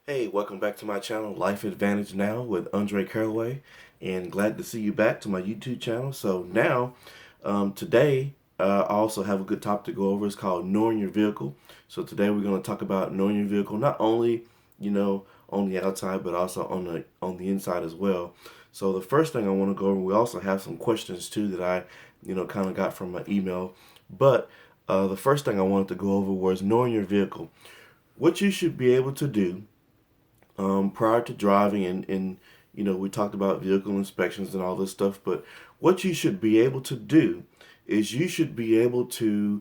Hey, welcome back to my channel, Life Advantage Now with Andre Caraway, and glad to see you back to my YouTube channel. So now, today, I also have a good topic to go over. It's called knowing your vehicle. So today we're going to talk about knowing your vehicle, not only, on the outside, but also on the inside as well. So the first thing I want to go over, we also have some questions too that I, kind of got from my email. But the first thing I wanted to go over was knowing your vehicle. What you should be able to do prior to driving and we talked about vehicle inspections and all this stuff, but what you should be able to do is you should be able to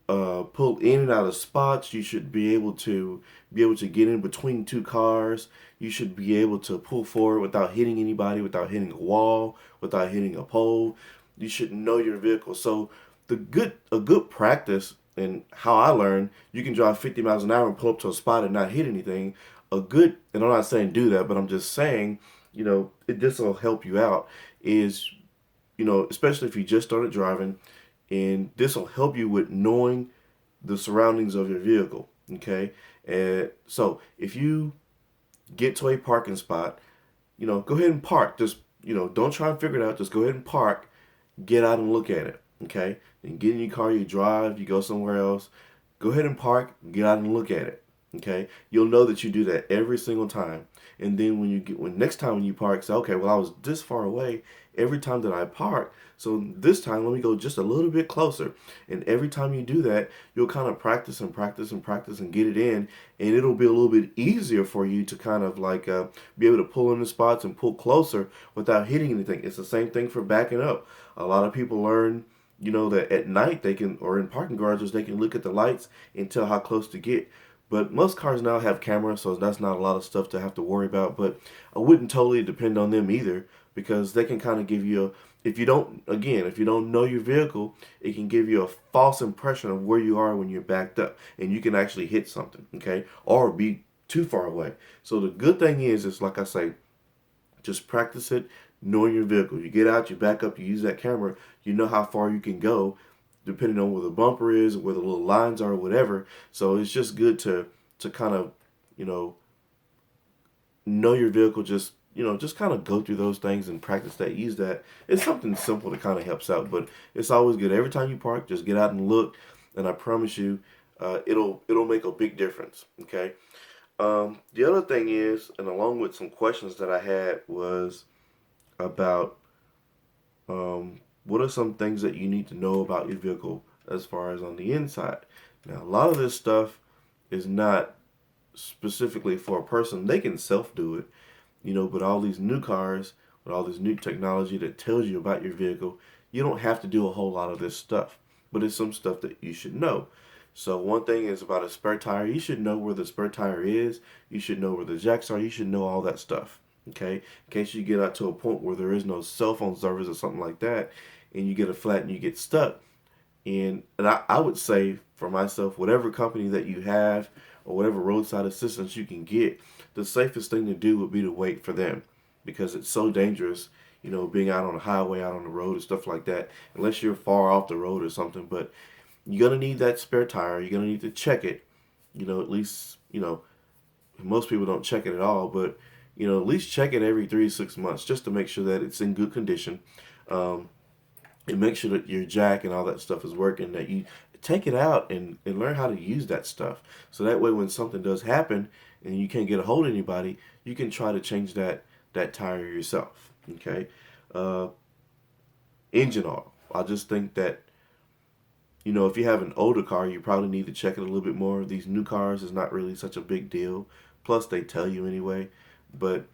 pull in and out of spots. You should be able to get in between two cars. You should be able to pull forward without hitting anybody, without hitting a wall, without hitting a pole. You should know your vehicle. So a good practice, and how I learned, you can drive 50 miles an hour and pull up to a spot and not hit anything. And I'm not saying do that, but I'm just saying, this will help you out. Is especially if you just started driving, and this will help you with knowing the surroundings of your vehicle. Okay, and so if you get to a parking spot, go ahead and park. Just don't try and figure it out. Just go ahead and park. Get out and look at it. Okay, and get in your car. You drive. You go somewhere else. Go ahead and park. Get out and look at it. Okay, you'll know that you do that every single time. And then when next time when you park, say, okay, well, I was this far away every time that I park, so this time let me go just a little bit closer. And every time you do that, you'll kind of practice and practice and practice and get it in, and it'll be a little bit easier for you to kind of like be able to pull in the spots and pull closer without hitting anything. It's the same thing for backing up. A lot of people learn, that at night they can, or in parking garages, they can look at the lights and tell how close to get. But most cars now have cameras, so that's not a lot of stuff to have to worry about. But I wouldn't totally depend on them either, because they can kind of give you if you don't know your vehicle, it can give you a false impression of where you are when you're backed up, and you can actually hit something, okay, or be too far away. So the good thing is like I say, just practice it, knowing your vehicle. You get out, you back up, you use that camera, you know how far you can go, depending on where the bumper is, where the little lines are, whatever. So it's just good to kind of, you know your vehicle. Just kind of go through those things and practice that. Use that. It's something simple that kind of helps out, but it's always good. Every time you park, just get out and look, and I promise you, it'll make a big difference. Okay. The other thing is, and along with some questions that I had, was about what are some things that you need to know about your vehicle as far as on the inside. Now, a lot of this stuff is not specifically for a person. They can self do it, but all these new cars with all this new technology that tells you about your vehicle, you don't have to do a whole lot of this stuff, but it's some stuff that you should know. So one thing is about a spare tire. You should know where the spare tire is. You should know where the jacks are. You should know all that stuff. Okay, in case you get out to a point where there is no cell phone service or something like that, and you get a flat and you get stuck. And I would say for myself, whatever company that you have or whatever roadside assistance you can get, the safest thing to do would be to wait for them, because it's so dangerous, being out on the highway, out on the road and stuff like that, unless you're far off the road or something. But you're going to need that spare tire. You're going to need to check it, at least, most people don't check it at all, but, at least check it every 3 to 6 months just to make sure that it's in good condition. Um, and make sure that your jack and all that stuff is working, that you take it out and learn how to use that stuff. So that way when something does happen and you can't get a hold of anybody, you can try to change that tire yourself. Okay. Uh, Engine oil. I just think that, if you have an older car, you probably need to check it a little bit more. These new cars is not really such a big deal. Plus they tell you anyway. But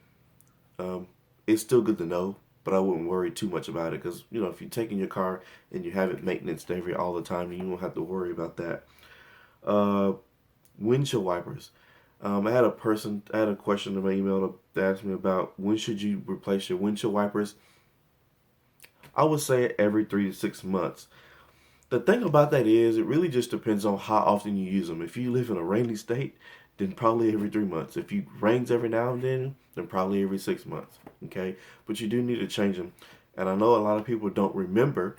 um, it's still good to know, but I wouldn't worry too much about it, because if you're taking your car and you have it maintenance every all the time, then you won't have to worry about that. Uh, Windshield wipers. I had a question in my email to ask me about when should you replace your windshield wipers. I would say every 3 to 6 months. The thing about that is, it really just depends on how often you use them. If you live in a rainy state, then probably every 3 months. If it rains every now and then probably every 6 months. Okay, but you do need to change them. And I know a lot of people don't remember.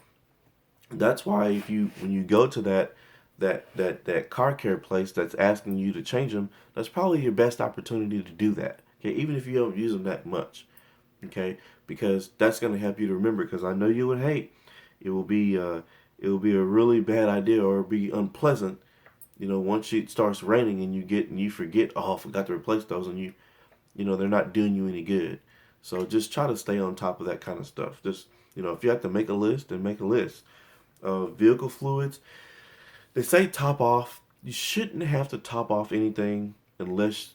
That's why when you go to that that car care place that's asking you to change them, that's probably your best opportunity to do that. Okay, even if you don't use them that much. Okay, because that's going to help you to remember. Because I know you would hate. It will be it will be a really bad idea or be unpleasant. Once it starts raining and you forget. Oh, I forgot to replace those, and they're not doing you any good. So just try to stay on top of that kind of stuff. Just if you have to make a list, then make a list. Vehicle fluids. They say top off. You shouldn't have to top off anything unless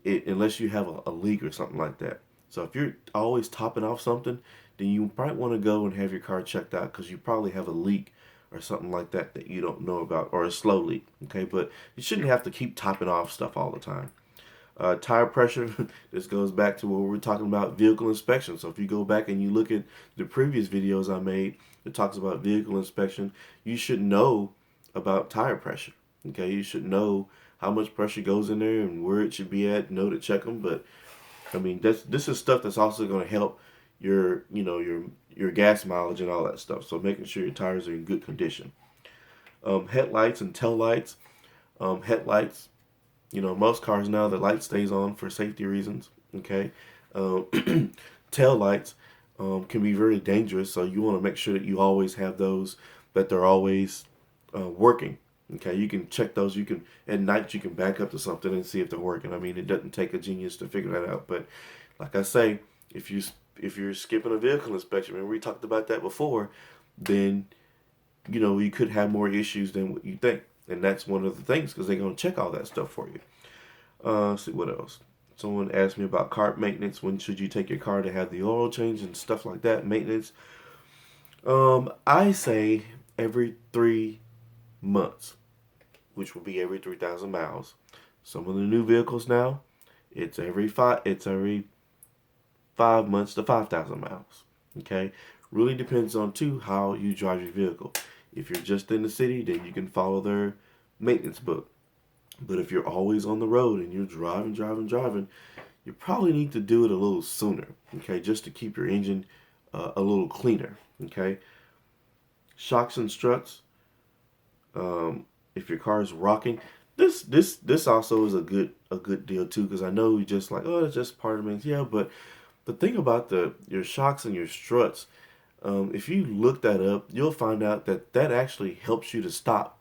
unless you have a leak or something like that. So if you're always topping off something, then you might want to go and have your car checked out because you probably have a leak or something like that that you don't know about, or a slow leak. Okay, but you shouldn't have to keep topping off stuff all the time. Tire pressure. This goes back to what we were talking about, vehicle inspection. So if you go back and you look at the previous videos I made that talks about vehicle inspection, you should know about tire pressure. Okay, you should know how much pressure goes in there and where it should be at. Know to check them. But I mean, this is stuff that's also going to help your gas mileage and all that stuff. So making sure your tires are in good condition. Headlights and tail lights. Headlights. Most cars now, the light stays on for safety reasons. Okay. Tail lights can be very dangerous, so you want to make sure that you always have those, that they're always working. Okay, you can check those. You can at night you can back up to something and see if they're working. I mean, it doesn't take a genius to figure that out. But like I say, if you're skipping a vehicle inspection, remember we talked about that before, then you could have more issues than what you think. And that's one of the things because they're going to check all that stuff for you. Let's see what else. Someone asked me about car maintenance. When should you take your car to have the oil change and stuff like that? Maintenance. I say every 3 months, which will be every 3,000 miles. Some of the new vehicles now, it's every 5 months to 5,000 miles. Okay, really depends on too how you drive your vehicle. If you're just in the city, then you can follow their maintenance book. But if you're always on the road and you're driving, you probably need to do it a little sooner, okay, just to keep your engine a little cleaner, okay. Shocks and struts. If your car is rocking, this also is a good deal too, because I know you just like, oh, it's just part of it, yeah. But the thing about your shocks and your struts, if you look that up, you'll find out that actually helps you to stop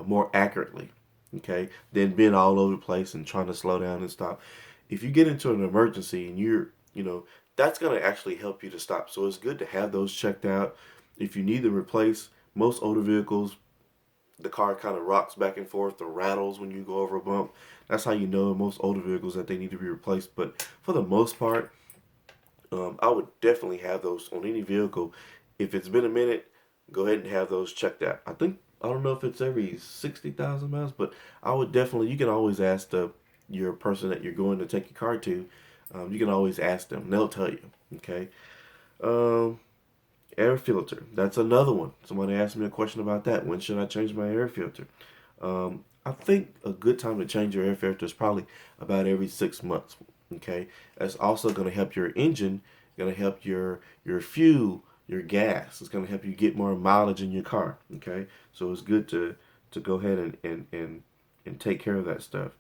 more accurately, okay, than being all over the place and trying to slow down and stop. If you get into an emergency and that's going to actually help you to stop. So it's good to have those checked out. If you need them replaced, most older vehicles, the car kind of rocks back and forth or rattles when you go over a bump. That's how you know in most older vehicles that they need to be replaced. But for the most part, I would definitely have those on any vehicle. If it's been a minute, go ahead and have those checked out. I don't know if it's every 60,000 miles, but I would definitely. You can always ask your person that you're going to take your car to. You can always ask them. They'll tell you. Okay. Um, Air filter. That's another one. Somebody asked me a question about that. When should I change my air filter? I think a good time to change your air filter is probably about every 6 months. Okay, that's also going to help your engine, going to help your fuel, your gas. It's going to help you get more mileage in your car. Okay, so it's good to go ahead and take care of that stuff.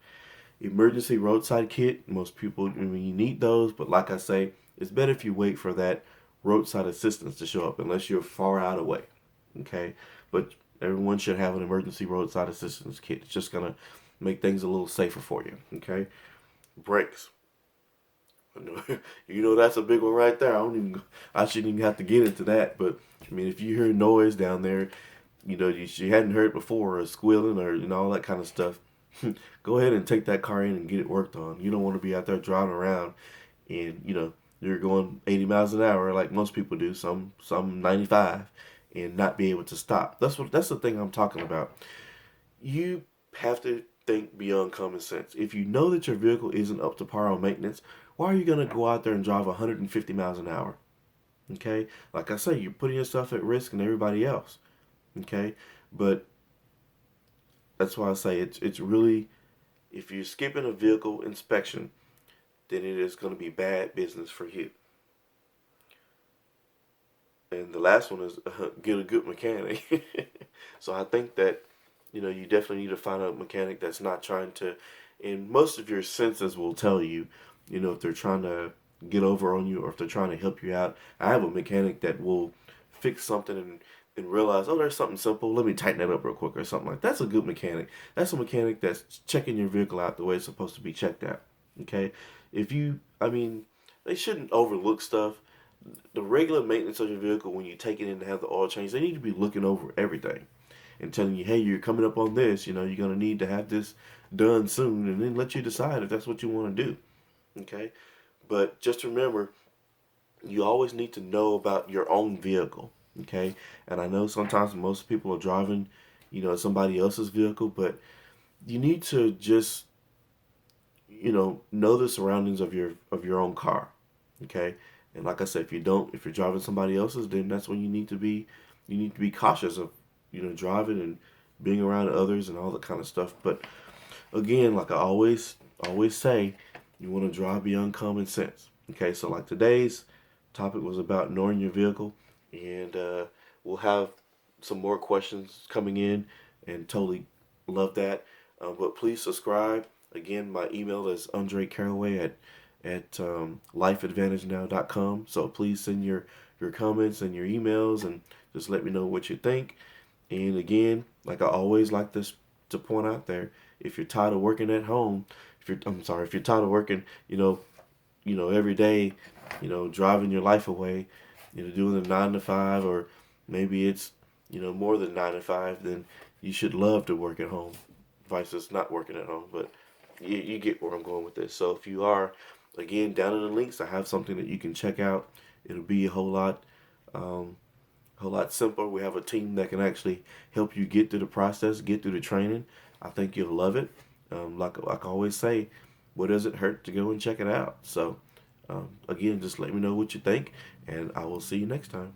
Emergency roadside kit. Most people, I mean, you need those, but like I say, it's better if you wait for that roadside assistance to show up, unless you're far out away. Okay, but everyone should have an emergency roadside assistance kit. It's just gonna make things a little safer for you. Okay, brakes. That's a big one right there. I shouldn't even have to get into that. But I mean, if you hear noise down there, you hadn't heard before, or squealing, or all that kind of stuff, go ahead and take that car in and get it worked on. You don't want to be out there driving around, and you're going 80 miles an hour like most people do, some 95, and not be able to stop. That's the thing I'm talking about. You have to think beyond common sense. If you know that your vehicle isn't up to par on maintenance, why are you going to go out there and drive 150 miles an hour? Okay? Like I say, you're putting yourself at risk and everybody else. Okay? But that's why I say it's really, if you're skipping a vehicle inspection, then it is going to be bad business for you. And the last one is get a good mechanic. So I think that, you definitely need to find a mechanic that's not trying to, and most of your senses will tell you, if they're trying to get over on you or if they're trying to help you out. I have a mechanic that will fix something and realize, oh, there's something simple. Let me tighten that up real quick or something like that. That's a good mechanic. That's a mechanic that's checking your vehicle out the way it's supposed to be checked out. Okay? I mean, they shouldn't overlook stuff. The regular maintenance of your vehicle, when you take it in to have the oil change, they need to be looking over everything and telling you, hey, you're coming up on this, you're going to need to have this done soon, and then let you decide if that's what you want to do. Okay? But just remember, you always need to know about your own vehicle. Okay? And I know sometimes most people are driving, somebody else's vehicle, but you need to just, know the surroundings of your own car. Okay? And like I said, if you're driving somebody else's, then that's when you need to be cautious of, driving and being around others and all that kind of stuff. But again, like I always say, you want to drive beyond common sense. Okay, so like today's topic was about knowing your vehicle, and we'll have some more questions coming in, and totally love that. But please subscribe. Again, my email is Andre Caraway at lifeadvantagenow.com. So please send your comments and your emails and just let me know what you think. And again, like I always like this to point out there, if you're tired of working at home, if you're tired of working, every day, driving your life away, doing the 9 to 5, or maybe it's, more than 9 to 5, then you should love to work at home, versus not working at home. But you get where I'm going with this. So if you are, again, down in the links, I have something that you can check out. It'll be a whole lot simpler. We have a team that can actually help you get through the process, get through the training. I think you'll love it. Like I always say, what does it hurt to go and check it out? So, again, just let me know what you think, and I will see you next time.